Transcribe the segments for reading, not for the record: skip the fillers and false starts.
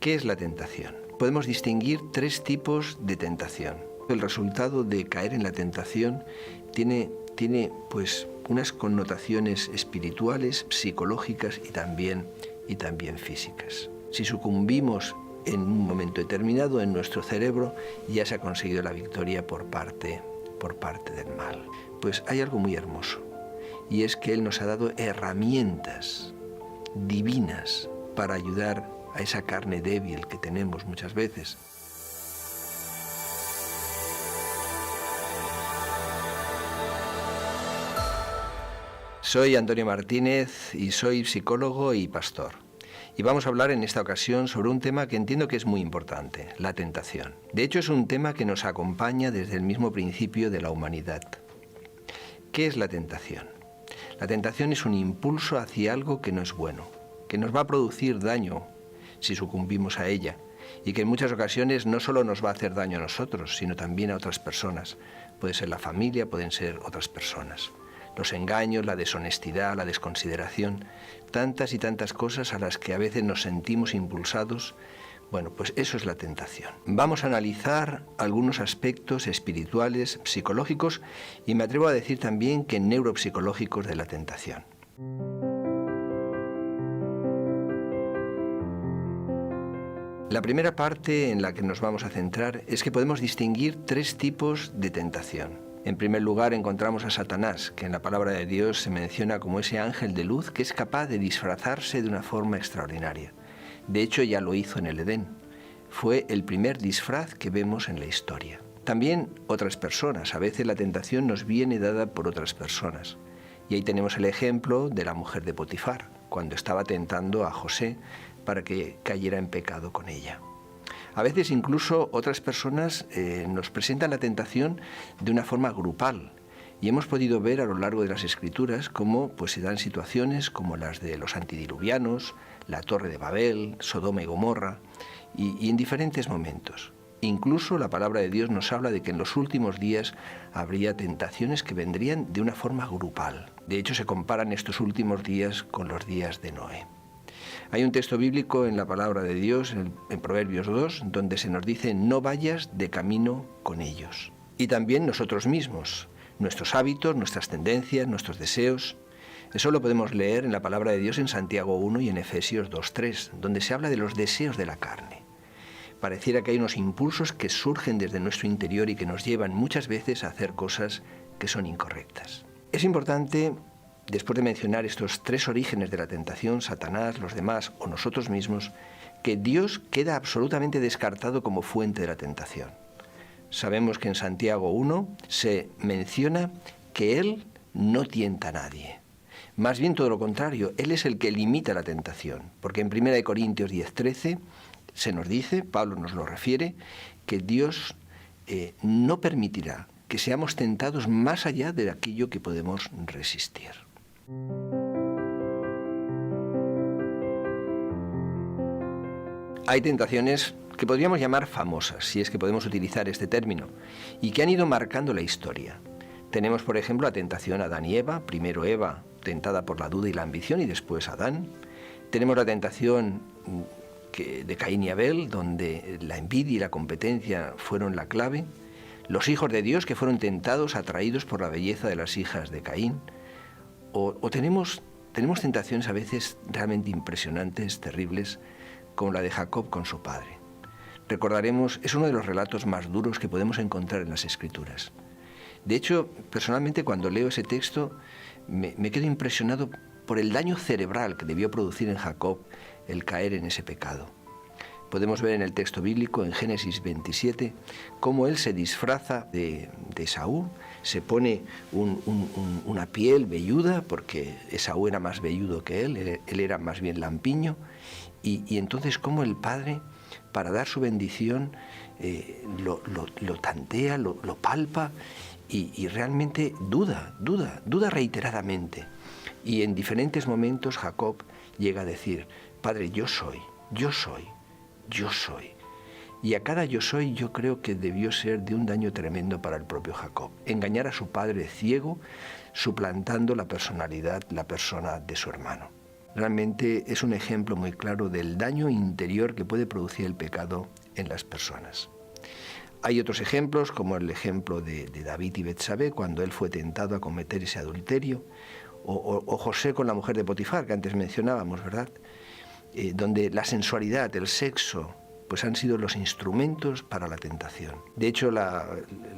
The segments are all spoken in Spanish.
¿Qué es la tentación? Podemos distinguir tres tipos de tentación. El resultado de caer en la tentación tiene pues unas connotaciones espirituales, psicológicas y también físicas. Si sucumbimos en un momento determinado en nuestro cerebro, ya se ha conseguido la victoria por parte del mal. Pues hay algo muy hermoso, y es que Él nos ha dado herramientas divinas para ayudar a esa carne débil que tenemos muchas veces. Soy Antonio Martínez y soy psicólogo y pastor. Y vamos a hablar en esta ocasión sobre un tema que entiendo que es muy importante, la tentación. De hecho, es un tema que nos acompaña desde el mismo principio de la humanidad. ¿Qué es la tentación? La tentación es un impulso hacia algo que no es bueno, que nos va a producir daño si sucumbimos a ella, y que en muchas ocasiones no solo nos va a hacer daño a nosotros, sino también a otras personas. Puede ser la familia, pueden ser otras personas. Los engaños, la deshonestidad, la desconsideración, tantas y tantas cosas a las que a veces nos sentimos impulsados. Bueno, pues eso es la tentación. Vamos a analizar algunos aspectos espirituales, psicológicos y me atrevo a decir también que neuropsicológicos de la tentación. La primera parte en la que nos vamos a centrar es que podemos distinguir tres tipos de tentación. En primer lugar encontramos a Satanás, que en la palabra de Dios se menciona como ese ángel de luz que es capaz de disfrazarse de una forma extraordinaria. De hecho, ya lo hizo en el Edén. Fue el primer disfraz que vemos en la historia. También otras personas. A veces la tentación nos viene dada por otras personas. Y ahí tenemos el ejemplo de la mujer de Potifar, cuando estaba tentando a José para que cayera en pecado con ella. A veces incluso otras personas nos presentan la tentación de una forma grupal. Y hemos podido ver a lo largo de las Escrituras cómo pues, se dan situaciones como las de los antidiluvianos, la Torre de Babel, Sodoma y Gomorra, y en diferentes momentos. Incluso la palabra de Dios nos habla de que en los últimos días habría tentaciones que vendrían de una forma grupal. De hecho, se comparan estos últimos días con los días de Noé. Hay un texto bíblico en la palabra de Dios, en Proverbios 2, donde se nos dice: no vayas de camino con ellos. Y también nosotros mismos, nuestros hábitos, nuestras tendencias, nuestros deseos. Eso lo podemos leer en la palabra de Dios en Santiago 1 y en Efesios 2:3, donde se habla de los deseos de la carne. Pareciera que hay unos impulsos que surgen desde nuestro interior y que nos llevan muchas veces a hacer cosas que son incorrectas. Es importante, después de mencionar estos tres orígenes de la tentación, Satanás, los demás o nosotros mismos, que Dios queda absolutamente descartado como fuente de la tentación. Sabemos que en Santiago 1 se menciona que Él no tienta a nadie. Más bien todo lo contrario, Él es el que limita la tentación, porque en 1 Corintios 10:13 se nos dice, Pablo nos lo refiere, que Dios no permitirá que seamos tentados más allá de aquello que podemos resistir. Hay tentaciones que podríamos llamar famosas, si es que podemos utilizar este término, y que han ido marcando la historia. Tenemos, por ejemplo, la tentación a Adán y Eva, primero Eva, tentada por la duda y la ambición, y después Adán. Tenemos la tentación de Caín y Abel, donde la envidia y la competencia fueron la clave. Los hijos de Dios que fueron tentados, atraídos por la belleza de las hijas de Caín. O tenemos tentaciones a veces realmente impresionantes, terribles, como la de Jacob con su padre. Recordaremos, es uno de los relatos más duros que podemos encontrar en las Escrituras. De hecho, personalmente cuando leo ese texto me quedo impresionado por el daño cerebral que debió producir en Jacob el caer en ese pecado. Podemos ver en el texto bíblico, en Génesis 27, cómo él se disfraza de Esaú, se pone una piel velluda, porque Esaú era más velludo que él era más bien lampiño, y entonces cómo el padre, para dar su bendición, lo tantea, lo palpa, y realmente duda reiteradamente. Y en diferentes momentos Jacob llega a decir: Padre, yo soy. Y a cada yo soy yo creo que debió ser de un daño tremendo para el propio Jacob. Engañar a su padre ciego, suplantando la personalidad, la persona de su hermano. realmente es un ejemplo muy claro del daño interior que puede producir el pecado en las personas. Hay otros ejemplos, como el ejemplo de David y Betsabé, cuando él fue tentado a cometer ese adulterio, o José con la mujer de Potifar, que antes mencionábamos, ¿verdad? Donde la sensualidad, el sexo, pues han sido los instrumentos para la tentación. De hecho, la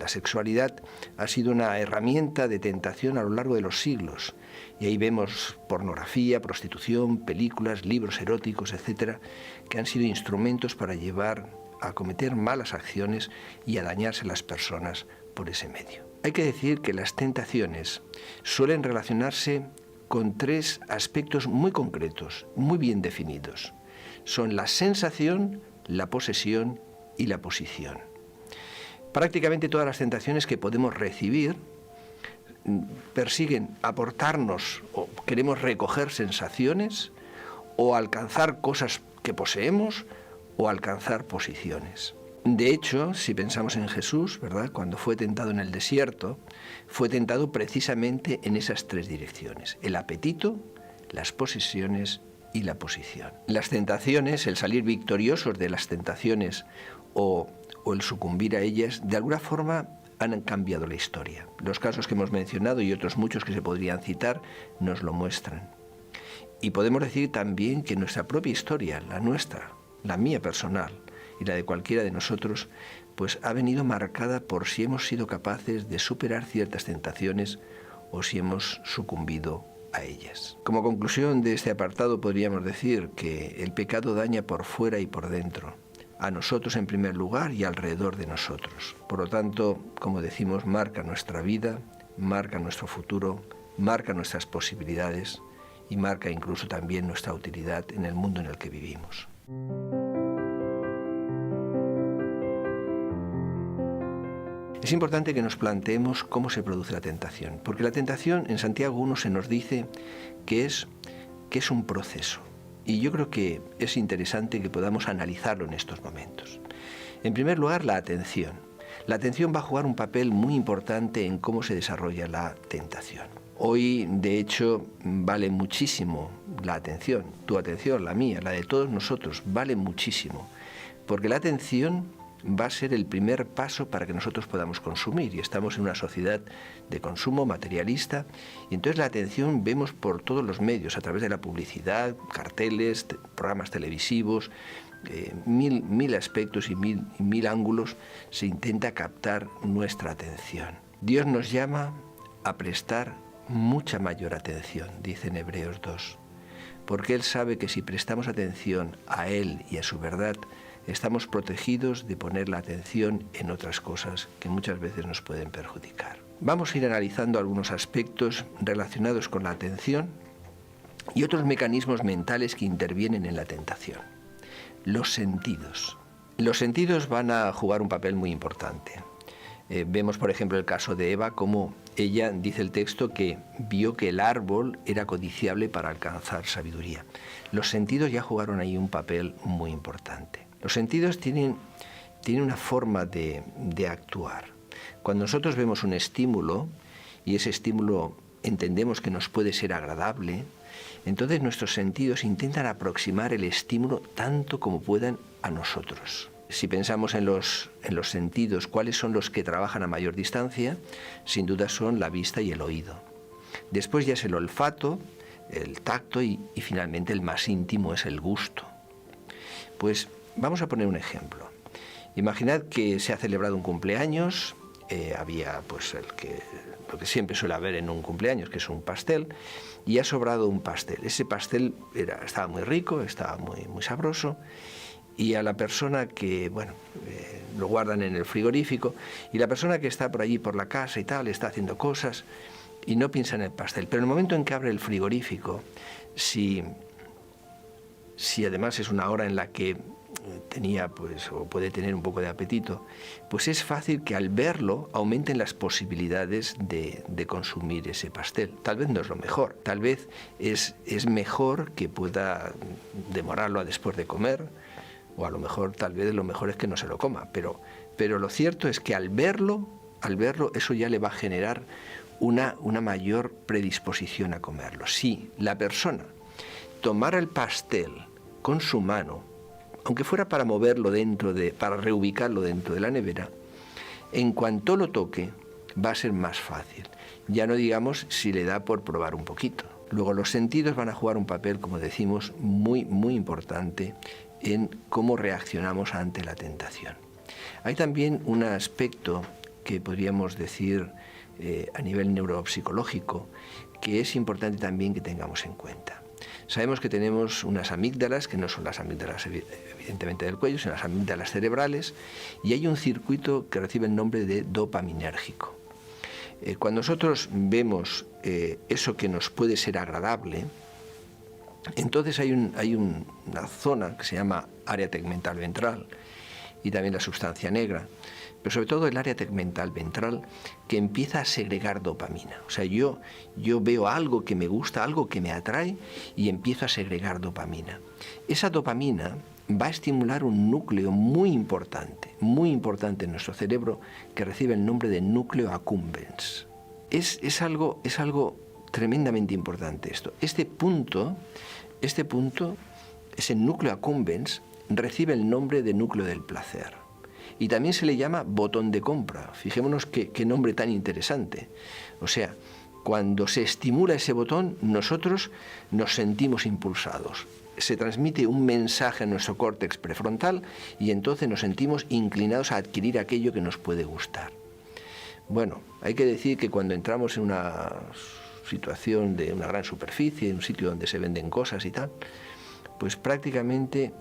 sexualidad ha sido una herramienta de tentación a lo largo de los siglos. Y ahí vemos pornografía, prostitución, películas, libros eróticos, etcétera, que han sido instrumentos para llevar a cometer malas acciones y a dañarse las personas por ese medio. Hay que decir que las tentaciones suelen relacionarse con tres aspectos muy concretos, muy bien definidos. Son la sensación, la posesión y la posición. Prácticamente todas las tentaciones que podemos recibir persiguen aportarnos o queremos recoger sensaciones o alcanzar cosas que poseemos o alcanzar posiciones. De hecho, si pensamos en Jesús, ¿verdad? Cuando fue tentado en el desierto, fue tentado precisamente en esas tres direcciones: el apetito, las posesiones y la posición. Las tentaciones, el salir victoriosos de las tentaciones o el sucumbir a ellas, de alguna forma han cambiado la historia. Los casos que hemos mencionado y otros muchos que se podrían citar nos lo muestran. Y podemos decir también que nuestra propia historia, la nuestra, la mía personal y la de cualquiera de nosotros, pues ha venido marcada por si hemos sido capaces de superar ciertas tentaciones o si hemos sucumbido a ellas. Como conclusión de este apartado podríamos decir que el pecado daña por fuera y por dentro, a nosotros en primer lugar y alrededor de nosotros. Por lo tanto, como decimos, marca nuestra vida, marca nuestro futuro, marca nuestras posibilidades y marca incluso también nuestra utilidad en el mundo en el que vivimos. Es importante que nos planteemos cómo se produce la tentación, porque la tentación en Santiago 1 se nos dice que es un proceso. Y yo creo que es interesante que podamos analizarlo en estos momentos. En primer lugar, la atención. La atención va a jugar un papel muy importante en cómo se desarrolla la tentación. Hoy, de hecho, vale muchísimo la atención. Tu atención, la mía, la de todos nosotros, vale muchísimo. Porque la atención va a ser el primer paso para que nosotros podamos consumir, y estamos en una sociedad de consumo materialista, y entonces la atención vemos por todos los medios, a través de la publicidad, carteles, programas televisivos, mil aspectos y mil ángulos se intenta captar nuestra atención. Dios nos llama a prestar mucha mayor atención, dice en Hebreos 2, porque Él sabe que si prestamos atención a Él y a su verdad, estamos protegidos de poner la atención en otras cosas que muchas veces nos pueden perjudicar. Vamos a ir analizando algunos aspectos relacionados con la atención y otros mecanismos mentales que intervienen en la tentación. Los sentidos. Los sentidos van a jugar un papel muy importante. Vemos, por ejemplo, el caso de Eva, como ella, dice el texto, que vio que el árbol era codiciable para alcanzar sabiduría. Los sentidos ya jugaron ahí un papel muy importante. Los sentidos tienen una forma de actuar. Cuando nosotros vemos un estímulo y ese estímulo entendemos que nos puede ser agradable, entonces nuestros sentidos intentan aproximar el estímulo tanto como puedan a nosotros. Si pensamos en los sentidos, ¿cuáles son los que trabajan a mayor distancia? Sin duda son la vista y el oído. Después ya es el olfato, el tacto y finalmente el más íntimo es el gusto. Pues vamos a poner un ejemplo. Imaginad que se ha celebrado un cumpleaños, había pues lo que siempre suele haber en un cumpleaños, que es un pastel, y ha sobrado un pastel. Ese pastel estaba muy rico, estaba muy sabroso, y a la persona que, lo guardan en el frigorífico, y la persona que está por allí por la casa y tal, está haciendo cosas y no piensa en el pastel. Pero en el momento en que abre el frigorífico, si además es una hora en la que tenía o puede tener un poco de apetito, pues es fácil que al verlo aumenten las posibilidades de consumir ese pastel. Tal vez no es lo mejor, tal vez es mejor que pueda demorarlo a después de comer, o a lo mejor tal vez lo mejor es que no se lo coma, pero lo cierto es que al verlo eso ya le va a generar una mayor predisposición a comerlo. Si la persona tomara el pastel con su mano, aunque fuera para moverlo para reubicarlo dentro de la nevera, en cuanto lo toque, va a ser más fácil. Ya no digamos si le da por probar un poquito. Luego los sentidos van a jugar un papel, como decimos, muy, muy importante en cómo reaccionamos ante la tentación. Hay también un aspecto que podríamos decir a nivel neuropsicológico que es importante también que tengamos en cuenta. Sabemos que tenemos unas amígdalas, que no son las amígdalas evidentemente del cuello, sino las amígdalas cerebrales, y hay un circuito que recibe el nombre de dopaminérgico. Cuando nosotros vemos eso que nos puede ser agradable, entonces hay una zona que se llama área tegmental ventral y también la sustancia negra, pero sobre todo el área tegmental ventral que empieza a segregar dopamina. O sea, yo veo algo que me gusta, algo que me atrae y empiezo a segregar dopamina. Esa dopamina va a estimular un núcleo muy importante en nuestro cerebro que recibe el nombre de núcleo accumbens. Es algo tremendamente importante esto. Este punto, ese núcleo accumbens, recibe el nombre de núcleo del placer. Y también se le llama botón de compra. Fijémonos qué nombre tan interesante. O sea, cuando se estimula ese botón, nosotros nos sentimos impulsados. Se transmite un mensaje a nuestro córtex prefrontal y entonces nos sentimos inclinados a adquirir aquello que nos puede gustar. Bueno, hay que decir que cuando entramos en una situación de una gran superficie, en un sitio donde se venden cosas y tal, pues prácticamente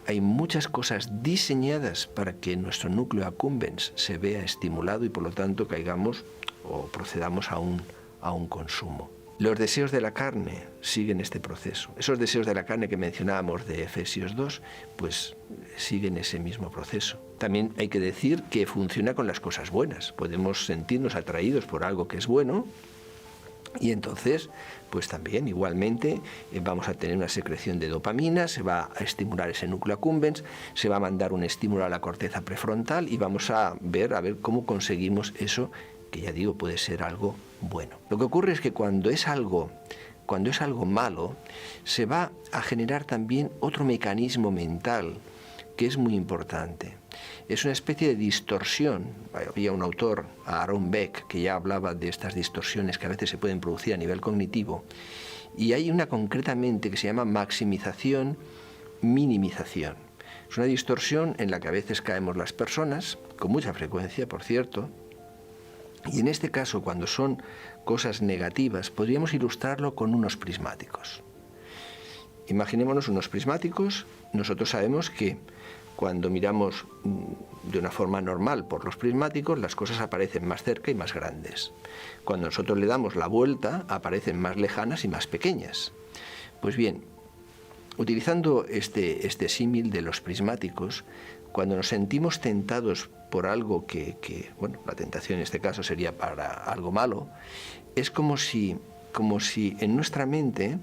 hay muchas cosas diseñadas para que nuestro núcleo accumbens se vea estimulado y por lo tanto caigamos o procedamos a un consumo. Los deseos de la carne siguen este proceso. Esos deseos de la carne que mencionábamos de Efesios 2, pues siguen ese mismo proceso. También hay que decir que funciona con las cosas buenas. Podemos sentirnos atraídos por algo que es bueno y entonces, pues también igualmente vamos a tener una secreción de dopamina, se va a estimular ese núcleo accumbens, se va a mandar un estímulo a la corteza prefrontal y vamos a ver cómo conseguimos eso que ya digo puede ser algo bueno. Lo que ocurre es que cuando es algo malo, se va a generar también otro mecanismo mental que es muy importante. Es una especie de distorsión. Había un autor, Aaron Beck, que ya hablaba de estas distorsiones que a veces se pueden producir a nivel cognitivo, y hay una concretamente que se llama maximización, minimización. Es una distorsión en la que a veces caemos las personas, con mucha frecuencia, por cierto, y en este caso, cuando son cosas negativas, podríamos ilustrarlo con unos prismáticos. Imaginémonos unos prismáticos. Nosotros sabemos que cuando miramos de una forma normal por los prismáticos, las cosas aparecen más cerca y más grandes. Cuando nosotros le damos la vuelta, aparecen más lejanas y más pequeñas. Pues bien, utilizando este símil de los prismáticos, cuando nos sentimos tentados por algo bueno, la tentación en este caso sería para algo malo, es como si en nuestra mente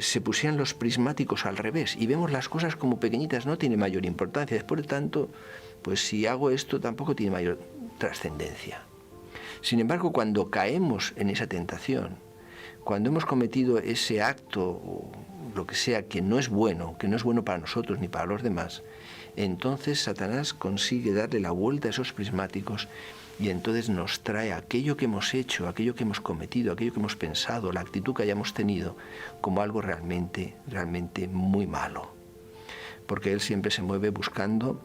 se pusieran los prismáticos al revés y vemos las cosas como pequeñitas, no tiene mayor importancia. Después de tanto, pues si hago esto tampoco tiene mayor trascendencia. Sin embargo, cuando caemos en esa tentación, cuando hemos cometido ese acto o lo que sea que no es bueno para nosotros ni para los demás, entonces Satanás consigue darle la vuelta a esos prismáticos y entonces nos trae aquello que hemos hecho, aquello que hemos cometido, aquello que hemos pensado, la actitud que hayamos tenido, como algo realmente muy malo. Porque él siempre se mueve buscando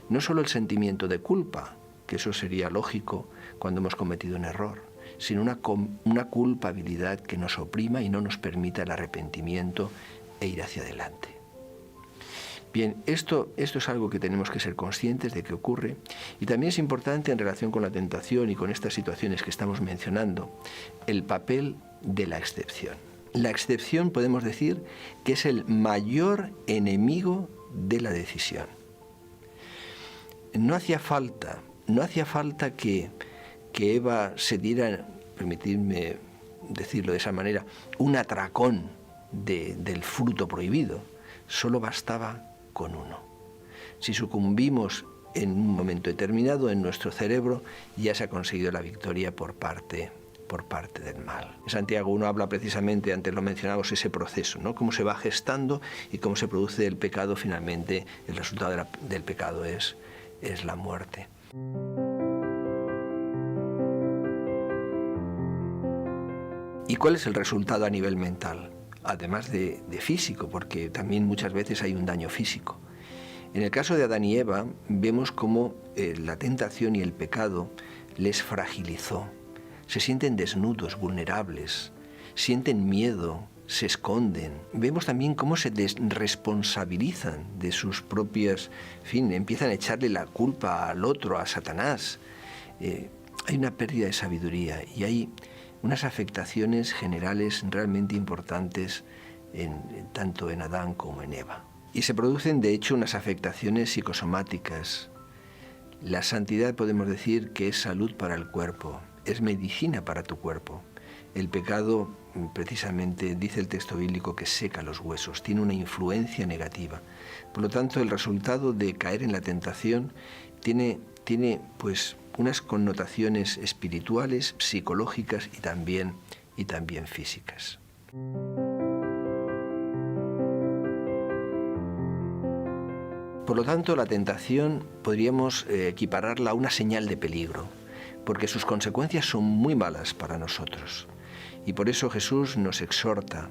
no solo el sentimiento de culpa, que eso sería lógico cuando hemos cometido un error, sino una culpabilidad que nos oprima y no nos permita el arrepentimiento e ir hacia adelante. Bien, esto es algo que tenemos que ser conscientes de que ocurre y también es importante en relación con la tentación y con estas situaciones que estamos mencionando, el papel de la excepción. La excepción podemos decir que es el mayor enemigo de la decisión. No hacía falta que Eva se diera, permitidme decirlo de esa manera, un atracón del fruto prohibido, solo bastaba con uno. Si sucumbimos en un momento determinado en nuestro cerebro, ya se ha conseguido la victoria por parte por parte del mal. En Santiago 1 habla precisamente, antes lo mencionamos, ese proceso, ¿no? Cómo se va gestando y cómo se produce el pecado. Finalmente, el resultado del pecado es la muerte. ¿Y cuál es el resultado a nivel mental? Además de físico, porque también muchas veces hay un daño físico. En el caso de Adán y Eva, vemos cómo la tentación y el pecado les fragilizó. Se sienten desnudos, vulnerables, sienten miedo, se esconden. Vemos también cómo se desresponsabilizan de sus propias... empiezan a echarle la culpa al otro, a Satanás. Hay una pérdida de sabiduría y hay unas afectaciones generales realmente importantes tanto en Adán como en Eva. Y se producen, de hecho, unas afectaciones psicosomáticas. La santidad podemos decir que es salud para el cuerpo, es medicina para tu cuerpo. El pecado, precisamente, dice el texto bíblico que seca los huesos, tiene una influencia negativa. Por lo tanto, el resultado de caer en la tentación tiene pues unas connotaciones espirituales, psicológicas y también físicas. Por lo tanto, la tentación podríamos equipararla a una señal de peligro, porque sus consecuencias son muy malas para nosotros. Y por eso Jesús nos exhorta.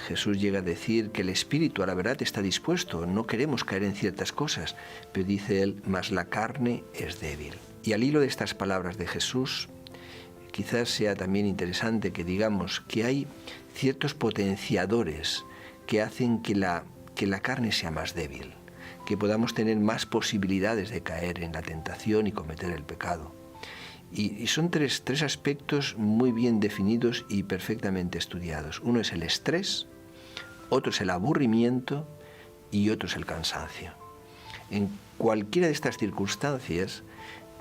Jesús llega a decir que el espíritu a la verdad está dispuesto, no queremos caer en ciertas cosas, pero dice él, mas la carne es débil. Y al hilo de estas palabras de Jesús, quizás sea también interesante que digamos que hay ciertos potenciadores que hacen que la carne sea más débil, que podamos tener más posibilidades de caer en la tentación y cometer el pecado. Y son tres aspectos muy bien definidos y perfectamente estudiados. Uno es el estrés, otro es el aburrimiento y otro es el cansancio. En cualquiera de estas circunstancias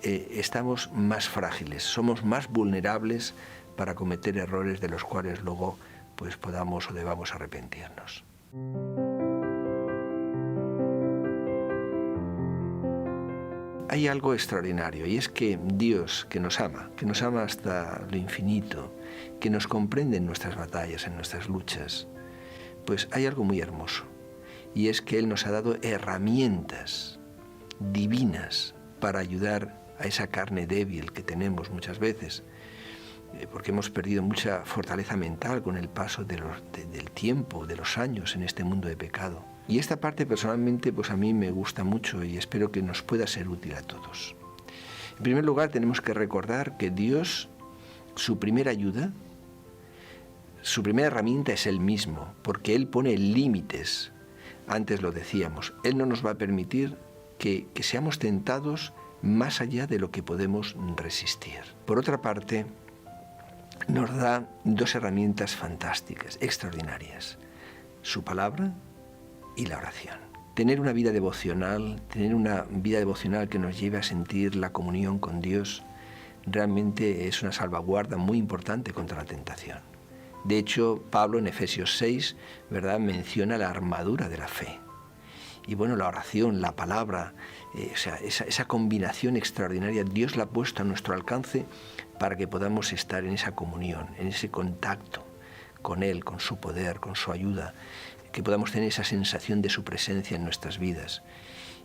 estamos más frágiles, somos más vulnerables para cometer errores de los cuales luego pues podamos o debamos arrepentirnos. Hay algo extraordinario y es que Dios, que nos ama hasta lo infinito, que nos comprende en nuestras batallas, en nuestras luchas, pues hay algo muy hermoso y es que Él nos ha dado herramientas divinas para ayudar a esa carne débil que tenemos muchas veces, porque hemos perdido mucha fortaleza mental con el paso del tiempo, de los años en este mundo de pecado. Y esta parte personalmente pues a mí me gusta mucho y espero que nos pueda ser útil a todos. En primer lugar tenemos que recordar que Dios, su primera ayuda, su primera herramienta es Él mismo, porque Él pone límites. Antes lo decíamos, Él no nos va a permitir que seamos tentados más allá de lo que podemos resistir. Por otra parte, nos da dos herramientas fantásticas, extraordinarias. Su palabra y la oración. Tener una vida devocional que nos lleve a sentir la comunión con Dios, realmente es una salvaguarda muy importante contra la tentación. De hecho, Pablo en Efesios 6, ¿verdad?, menciona la armadura de la fe. Y bueno, la oración, la palabra, esa combinación extraordinaria, Dios la ha puesto a nuestro alcance para que podamos estar en esa comunión, en ese contacto con Él, con su poder, con su ayuda, que podamos tener esa sensación de su presencia en nuestras vidas.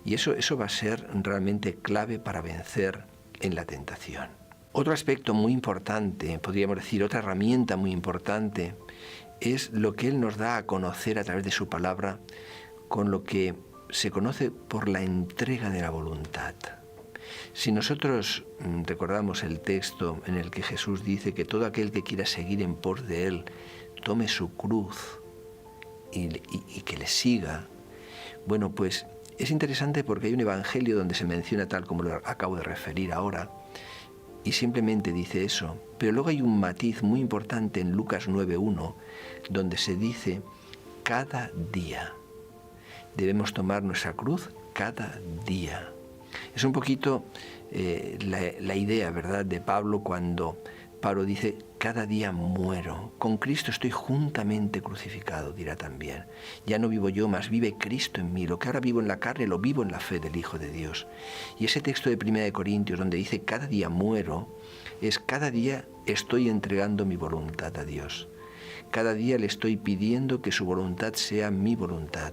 Y eso va a ser realmente clave para vencer en la tentación. Otro aspecto muy importante, podríamos decir, otra herramienta muy importante, es lo que Él nos da a conocer a través de su palabra, con lo que se conoce por la entrega de la voluntad. Si nosotros recordamos el texto en el que Jesús dice que todo aquel que quiera seguir en pos de Él, tome su cruz y que le siga, bueno, pues es interesante porque hay un evangelio donde se menciona tal como lo acabo de referir ahora, y simplemente dice eso. Pero luego hay un matiz muy importante en Lucas 9:1, donde se dice, cada día. Debemos tomar nuestra cruz cada día. Es un poquito la idea, ¿verdad?, de Pablo cuando Pablo dice, cada día muero. Con Cristo estoy juntamente crucificado, dirá también. Ya no vivo yo, mas vive Cristo en mí. Lo que ahora vivo en la carne, lo vivo en la fe del Hijo de Dios. Y ese texto de 1 Corintios, donde dice, cada día muero, es cada día estoy entregando mi voluntad a Dios. Cada día le estoy pidiendo que su voluntad sea mi voluntad.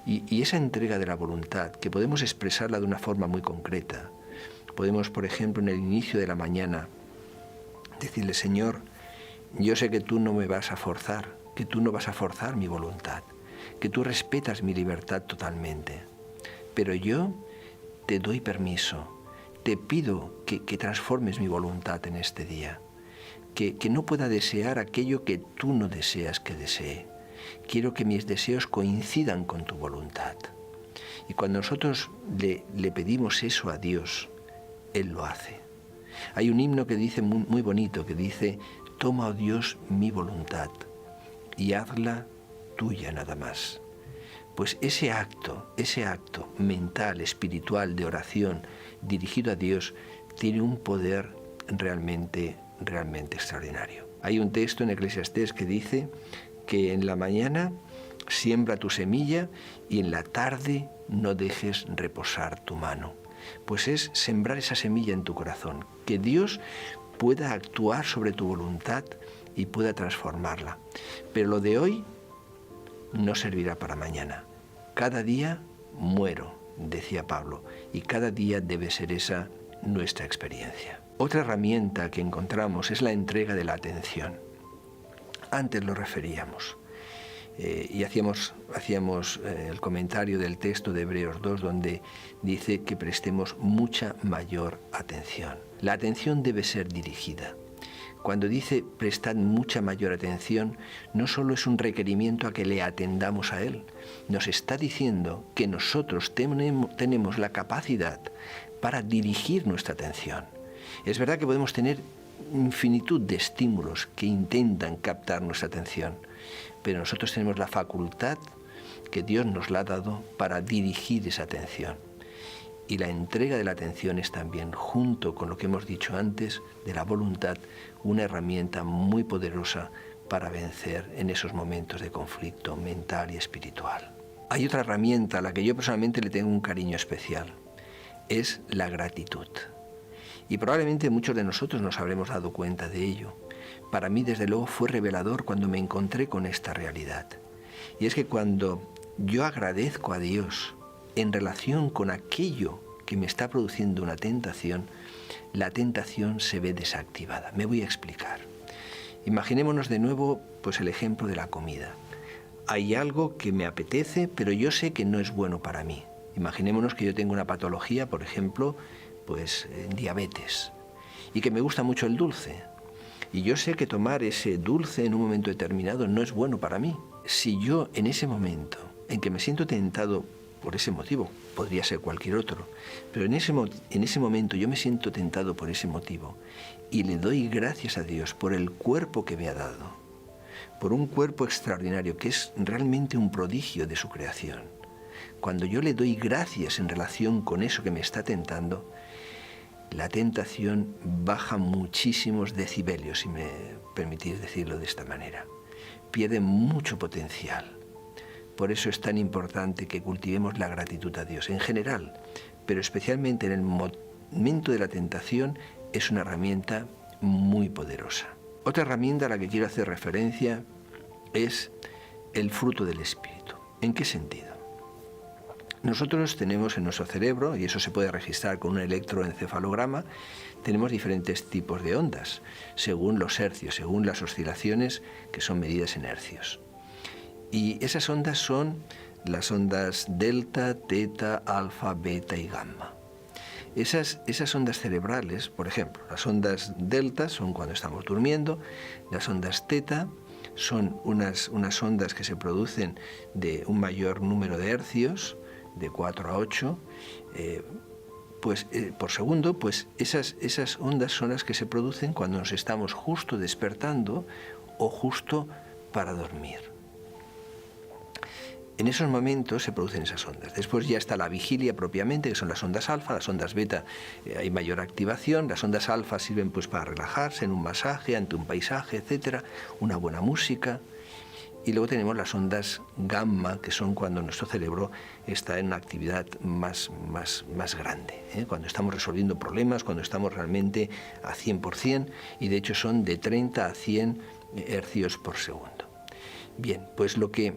Y esa entrega de la voluntad, que podemos expresarla de una forma muy concreta. Podemos, por ejemplo, en el inicio de la mañana, decirle, Señor, yo sé que tú no me vas a forzar, que tú no vas a forzar mi voluntad, que tú respetas mi libertad totalmente. Pero yo te doy permiso, te pido que transformes mi voluntad en este día, que no pueda desear aquello que tú no deseas que desee. Quiero que mis deseos coincidan con tu voluntad. Y cuando nosotros le pedimos eso a Dios, Él lo hace. Hay un himno que dice muy bonito, que dice, toma, oh Dios, mi voluntad y hazla tuya nada más. Pues ese acto mental, espiritual, de oración, dirigido a Dios, tiene un poder realmente extraordinario. Hay un texto en Eclesiastés que dice que en la mañana siembra tu semilla y en la tarde no dejes reposar tu mano. Pues es sembrar esa semilla en tu corazón, que Dios pueda actuar sobre tu voluntad y pueda transformarla. Pero lo de hoy no servirá para mañana. Cada día muero, decía Pablo, y cada día debe ser esa nuestra experiencia. Otra herramienta que encontramos es la entrega de la atención. Antes lo referíamos. Y hacíamos el comentario del texto de Hebreos 2, donde dice que prestemos mucha mayor atención. La atención debe ser dirigida. Cuando dice prestad mucha mayor atención, no solo es un requerimiento a que le atendamos a Él, nos está diciendo que nosotros tenemos la capacidad para dirigir nuestra atención. Es verdad que podemos tener infinitud de estímulos que intentan captar nuestra atención, pero nosotros tenemos la facultad que Dios nos la ha dado para dirigir esa atención. Y la entrega de la atención es también, junto con lo que hemos dicho antes, de la voluntad, una herramienta muy poderosa para vencer en esos momentos de conflicto mental y espiritual. Hay otra herramienta a la que yo personalmente le tengo un cariño especial, es la gratitud. Y probablemente muchos de nosotros nos habremos dado cuenta de ello. Para mí, desde luego, fue revelador cuando me encontré con esta realidad. Y es que cuando yo agradezco a Dios en relación con aquello que me está produciendo una tentación, la tentación se ve desactivada. Me voy a explicar. Imaginémonos de nuevo pues el ejemplo de la comida. Hay algo que me apetece, pero yo sé que no es bueno para mí. Imaginémonos que yo tengo una patología, por ejemplo, pues diabetes, y que me gusta mucho el dulce. Y yo sé que tomar ese dulce en un momento determinado no es bueno para mí. Si yo en ese momento en que me siento tentado por ese motivo, podría ser cualquier otro, pero en ese momento yo me siento tentado por ese motivo y le doy gracias a Dios por el cuerpo que me ha dado, por un cuerpo extraordinario que es realmente un prodigio de su creación. Cuando yo le doy gracias en relación con eso que me está tentando, la tentación baja muchísimos decibelios, si me permitís decirlo de esta manera. Pierde mucho potencial. Por eso es tan importante que cultivemos la gratitud a Dios en general, pero especialmente en el momento de la tentación es una herramienta muy poderosa. Otra herramienta a la que quiero hacer referencia es el fruto del Espíritu. ¿En qué sentido? Nosotros tenemos en nuestro cerebro, y eso se puede registrar con un electroencefalograma, tenemos diferentes tipos de ondas, según los hercios, según las oscilaciones que son medidas en hercios. Y esas ondas son las ondas delta, teta, alfa, beta y gamma. Esas ondas cerebrales, por ejemplo, las ondas delta son cuando estamos durmiendo, las ondas teta son unas ondas que se producen de un mayor número de hercios, de 4 a 8 por segundo, pues esas ondas son las que se producen cuando nos estamos justo despertando o justo para dormir. En esos momentos se producen esas ondas. Después ya está la vigilia propiamente, que son las ondas alfa, las ondas beta hay mayor activación, las ondas alfa sirven pues para relajarse en un masaje, ante un paisaje, etcétera, una buena música. Y luego tenemos las ondas gamma, que son cuando nuestro cerebro está en una actividad más grande, cuando estamos resolviendo problemas, cuando estamos realmente a 100%, y de hecho son de 30 a 100 hercios por segundo. Bien, pues lo que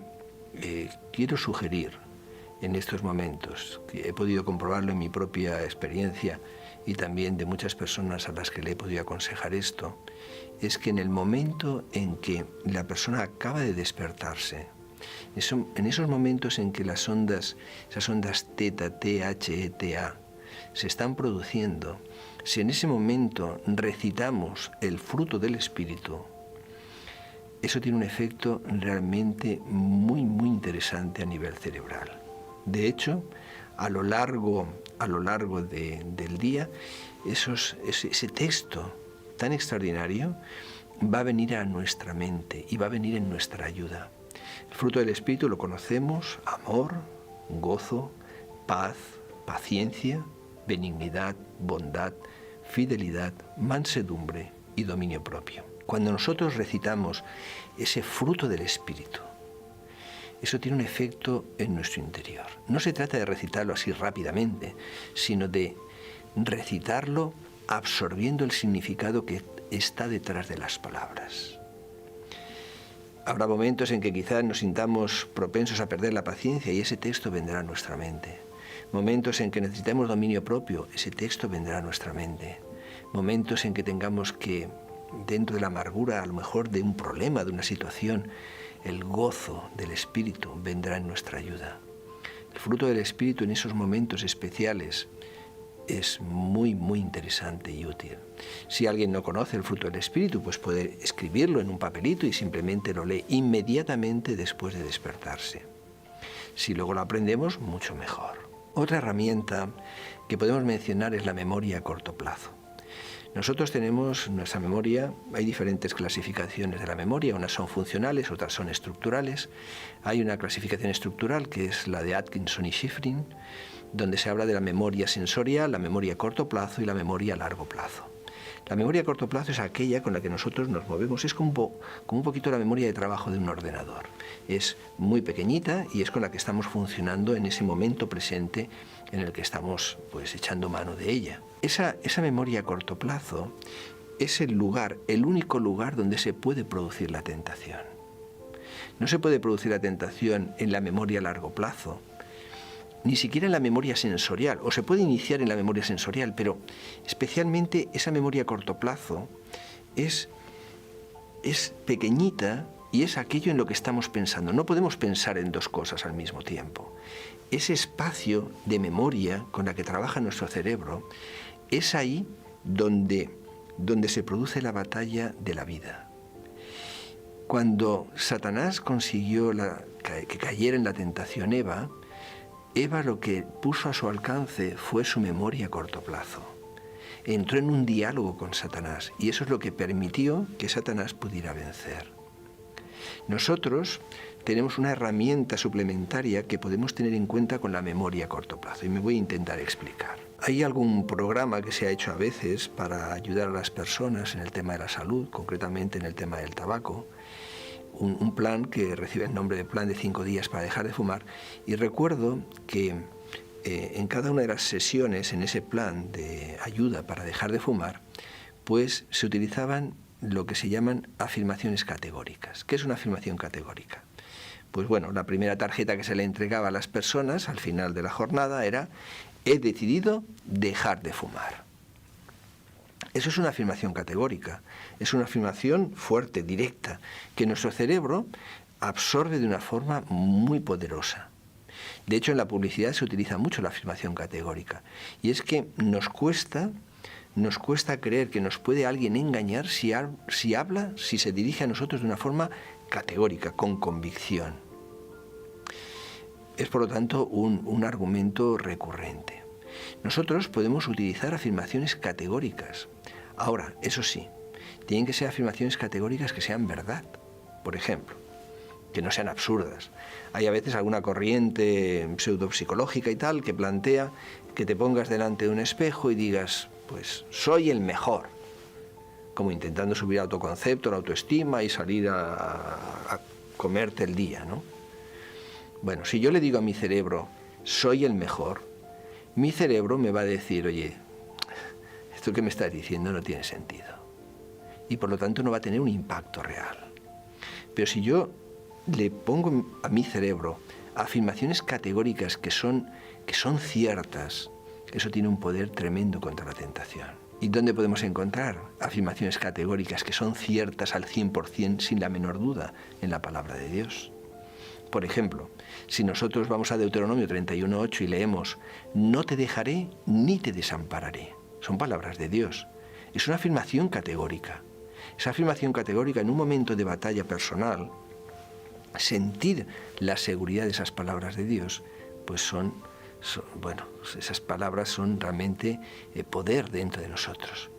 quiero sugerir en estos momentos, que he podido comprobarlo en mi propia experiencia y también de muchas personas a las que le he podido aconsejar esto, es que en el momento en que la persona acaba de despertarse, en esos momentos en que las ondas, esas ondas teta, THETA, se están produciendo, si en ese momento recitamos el fruto del Espíritu, eso tiene un efecto realmente muy interesante a nivel cerebral. De hecho, a lo largo del día, ese texto tan extraordinario va a venir a nuestra mente y va a venir en nuestra ayuda. El fruto del Espíritu lo conocemos: amor, gozo, paz, paciencia, benignidad, bondad, fidelidad, mansedumbre y dominio propio. Cuando nosotros recitamos ese fruto del Espíritu, eso tiene un efecto en nuestro interior. No se trata de recitarlo así rápidamente, sino de recitarlo absorbiendo el significado que está detrás de las palabras. Habrá momentos en que quizás nos sintamos propensos a perder la paciencia y ese texto vendrá a nuestra mente. Momentos en que necesitemos dominio propio, ese texto vendrá a nuestra mente. Momentos en que tengamos que, dentro de la amargura, a lo mejor de un problema, de una situación, el gozo del Espíritu vendrá en nuestra ayuda. El fruto del Espíritu en esos momentos especiales es muy interesante y útil. Si alguien no conoce el fruto del Espíritu, pues puede escribirlo en un papelito y simplemente lo lee inmediatamente después de despertarse. Si luego lo aprendemos, mucho mejor. Otra herramienta que podemos mencionar es la memoria a corto plazo. Nosotros tenemos nuestra memoria, hay diferentes clasificaciones de la memoria, unas son funcionales, otras son estructurales. Hay una clasificación estructural que es la de Atkinson y Shiffrin, donde se habla de la memoria sensorial, la memoria a corto plazo y la memoria a largo plazo. La memoria a corto plazo es aquella con la que nosotros nos movemos, es como un poquito la memoria de trabajo de un ordenador. Es muy pequeñita y es con la que estamos funcionando en ese momento presente en el que estamos pues echando mano de ella. Esa memoria a corto plazo es el único lugar donde se puede producir la tentación. No se puede producir la tentación en la memoria a largo plazo, ni siquiera en la memoria sensorial, o se puede iniciar en la memoria sensorial, pero especialmente esa memoria a corto plazo es pequeñita y es aquello en lo que estamos pensando. No podemos pensar en dos cosas al mismo tiempo. Ese espacio de memoria con la que trabaja nuestro cerebro es ahí donde se produce la batalla de la vida. Cuando Satanás consiguió que cayera en la tentación Eva lo que puso a su alcance fue su memoria a corto plazo. Entró en un diálogo con Satanás y eso es lo que permitió que Satanás pudiera vencer. Nosotros tenemos una herramienta suplementaria que podemos tener en cuenta con la memoria a corto plazo y me voy a intentar explicar. Hay algún programa que se ha hecho a veces para ayudar a las personas en el tema de la salud, concretamente en el tema del tabaco, un plan que recibe el nombre de Plan de 5 días para dejar de fumar, y recuerdo que en cada una de las sesiones en ese plan de ayuda para dejar de fumar, pues se utilizaban lo que se llaman afirmaciones categóricas. ¿Qué es una afirmación categórica? Pues bueno, la primera tarjeta que se le entregaba a las personas al final de la jornada era: he decidido dejar de fumar. Eso es una afirmación categórica, es una afirmación fuerte, directa, que nuestro cerebro absorbe de una forma muy poderosa. De hecho, en la publicidad se utiliza mucho la afirmación categórica. Y es que nos cuesta creer que nos puede alguien engañar si se dirige a nosotros de una forma categórica, con convicción. Es, por lo tanto, un argumento recurrente. Nosotros podemos utilizar afirmaciones categóricas. Ahora, eso sí, tienen que ser afirmaciones categóricas que sean verdad. Por ejemplo, que no sean absurdas. Hay a veces alguna corriente pseudopsicológica y tal que plantea que te pongas delante de un espejo y digas, pues soy el mejor, como intentando subir autoconcepto, la autoestima y salir a comerte el día, ¿no? Bueno, si yo le digo a mi cerebro, soy el mejor, mi cerebro me va a decir, oye, esto que me estás diciendo no tiene sentido. Y por lo tanto no va a tener un impacto real. Pero si yo le pongo a mi cerebro afirmaciones categóricas que son ciertas, eso tiene un poder tremendo contra la tentación. ¿Y dónde podemos encontrar afirmaciones categóricas que son ciertas al 100% sin la menor duda? En la palabra de Dios. Por ejemplo, si nosotros vamos a Deuteronomio 31:8 y leemos, no te dejaré ni te desampararé. Son palabras de Dios. Es una afirmación categórica. Esa afirmación categórica en un momento de batalla personal, sentir la seguridad de esas palabras de Dios, pues esas palabras son realmente poder dentro de nosotros.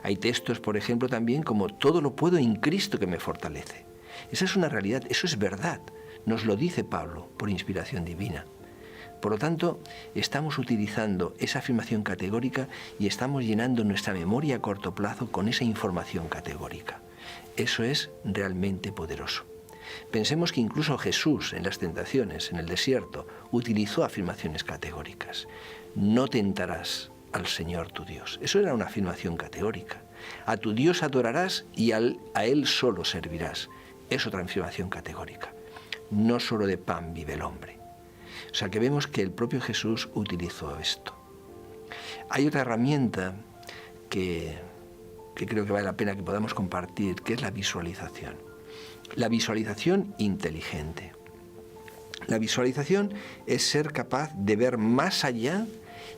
Hay textos, por ejemplo, también como todo lo puedo en Cristo que me fortalece. Esa es una realidad, eso es verdad. Nos lo dice Pablo por inspiración divina. Por lo tanto, estamos utilizando esa afirmación categórica y estamos llenando nuestra memoria a corto plazo con esa información categórica. Eso es realmente poderoso. Pensemos que incluso Jesús en las tentaciones, en el desierto, utilizó afirmaciones categóricas. No tentarás al Señor tu Dios. Eso era una afirmación categórica. A tu Dios adorarás y a Él solo servirás. Es otra afirmación categórica. No solo de pan vive el hombre. O sea que vemos que el propio Jesús utilizó esto. Hay otra herramienta que creo que vale la pena que podamos compartir, que es la visualización. La visualización inteligente. La visualización es ser capaz de ver más allá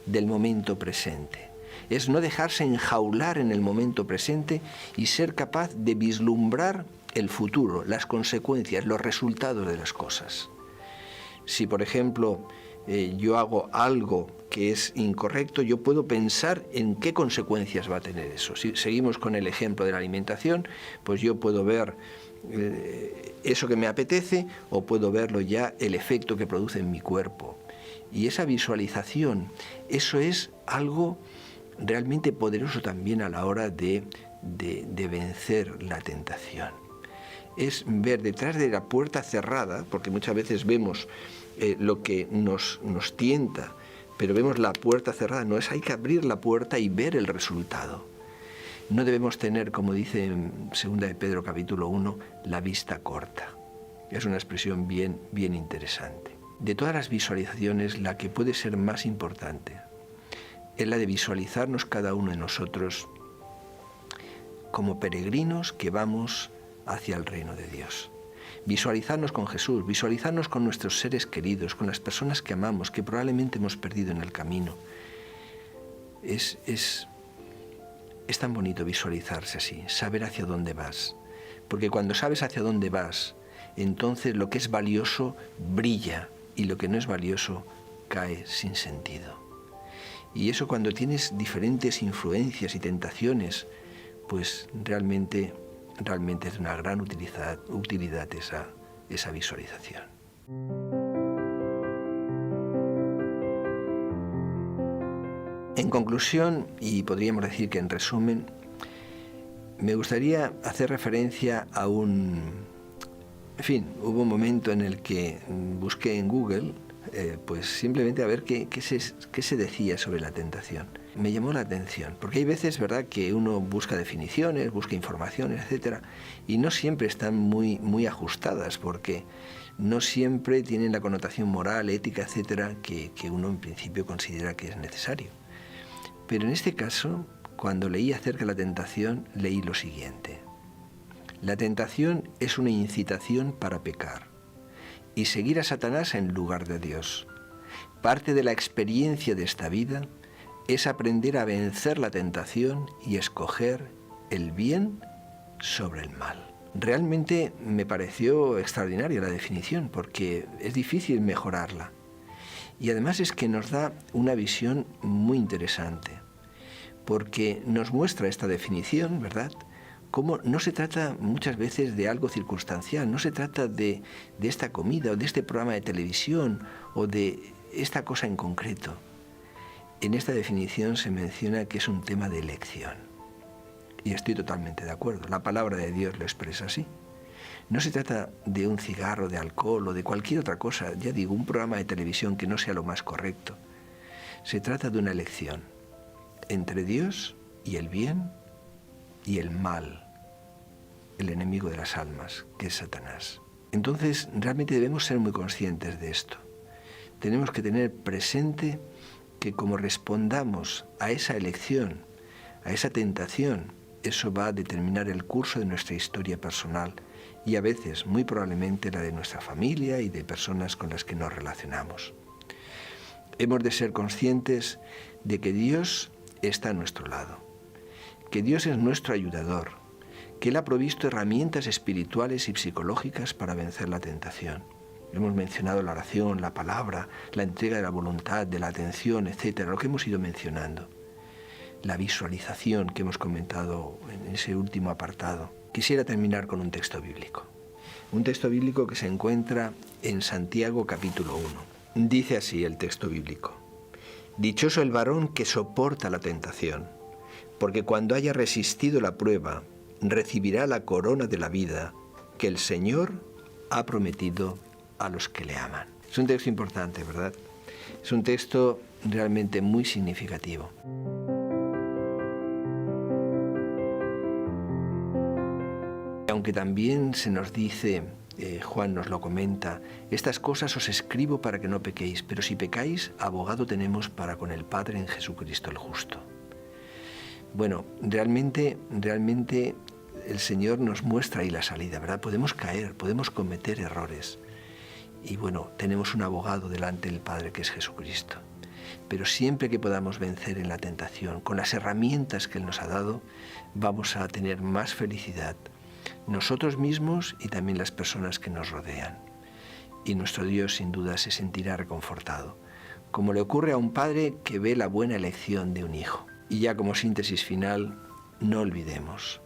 del momento presente. Es no dejarse enjaular en el momento presente y ser capaz de vislumbrar el futuro, las consecuencias, los resultados de las cosas. Si, por ejemplo, yo hago algo que es incorrecto, yo puedo pensar en qué consecuencias va a tener eso. Si seguimos con el ejemplo de la alimentación, pues yo puedo ver eso que me apetece o puedo verlo ya el efecto que produce en mi cuerpo. Y esa visualización, eso es algo realmente poderoso también a la hora de vencer la tentación. Es ver detrás de la puerta cerrada, porque muchas veces vemos lo que nos tienta, pero vemos la puerta cerrada. No es, hay que abrir la puerta y ver el resultado. No debemos tener, como dice en 2 de Pedro capítulo 1, la vista corta. Es una expresión bien interesante. De todas las visualizaciones, la que puede ser más importante es la de visualizarnos cada uno de nosotros como peregrinos que vamos hacia el reino de Dios. Visualizarnos con Jesús, visualizarnos con nuestros seres queridos, con las personas que amamos, que probablemente hemos perdido en el camino. Es tan bonito visualizarse así, saber hacia dónde vas. Porque cuando sabes hacia dónde vas, entonces lo que es valioso brilla y lo que no es valioso cae sin sentido. Y eso cuando tienes diferentes influencias y tentaciones, pues realmente es de una gran utilidad esa visualización. En conclusión, y podríamos decir que en resumen, me gustaría hacer referencia a hubo un momento en el que busqué en Google, pues simplemente a ver qué se decía sobre la tentación. Me llamó la atención, porque hay veces, ¿verdad?, que uno busca definiciones, busca informaciones, etcétera, y no siempre están muy ajustadas, porque no siempre tienen la connotación moral, ética, etcétera, que uno en principio considera que es necesario. Pero en este caso, cuando leí acerca de la tentación, leí lo siguiente. La tentación es una incitación para pecar y seguir a Satanás en lugar de Dios. Parte de la experiencia de esta vida es aprender a vencer la tentación y escoger el bien sobre el mal. Realmente me pareció extraordinaria la definición, porque es difícil mejorarla. Y además es que nos da una visión muy interesante, porque nos muestra esta definición, ¿verdad?, cómo no se trata muchas veces de algo circunstancial, no se trata de esta comida o de este programa de televisión o de esta cosa en concreto. En esta definición se menciona que es un tema de elección. Y estoy totalmente de acuerdo. La palabra de Dios lo expresa así. No se trata de un cigarro, de alcohol o de cualquier otra cosa, ya digo, un programa de televisión que no sea lo más correcto. Se trata de una elección entre Dios y el bien y el mal, el enemigo de las almas, que es Satanás. Entonces, realmente debemos ser muy conscientes de esto. Tenemos que tener presente que como respondamos a esa elección, a esa tentación, eso va a determinar el curso de nuestra historia personal y a veces, muy probablemente, la de nuestra familia y de personas con las que nos relacionamos. Hemos de ser conscientes de que Dios está a nuestro lado, que Dios es nuestro ayudador, que Él ha provisto herramientas espirituales y psicológicas para vencer la tentación. Hemos mencionado la oración, la palabra, la entrega de la voluntad, de la atención, etcétera, lo que hemos ido mencionando. La visualización que hemos comentado en ese último apartado. Quisiera terminar con un texto bíblico. Un texto bíblico que se encuentra en Santiago capítulo 1. Dice así el texto bíblico: Dichoso el varón que soporta la tentación, porque cuando haya resistido la prueba, recibirá la corona de la vida que el Señor ha prometido a los que le aman. Es un texto importante, ¿verdad? Es un texto realmente muy significativo. Aunque también se nos dice, Juan nos lo comenta, estas cosas os escribo para que no pequéis, pero si pecáis, abogado tenemos para con el Padre en Jesucristo el justo. Bueno, realmente el Señor nos muestra ahí la salida, ¿verdad? Podemos caer, podemos cometer errores. Y bueno, tenemos un abogado delante del Padre que es Jesucristo. Pero siempre que podamos vencer en la tentación, con las herramientas que Él nos ha dado, vamos a tener más felicidad, nosotros mismos y también las personas que nos rodean. Y nuestro Dios sin duda se sentirá reconfortado, como le ocurre a un padre que ve la buena elección de un hijo. Y ya como síntesis final, no olvidemos,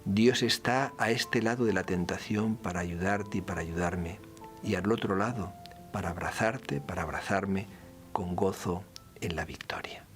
Dios está a este lado de la tentación para ayudarte y para ayudarme, y al otro lado para abrazarte, para abrazarme con gozo en la victoria.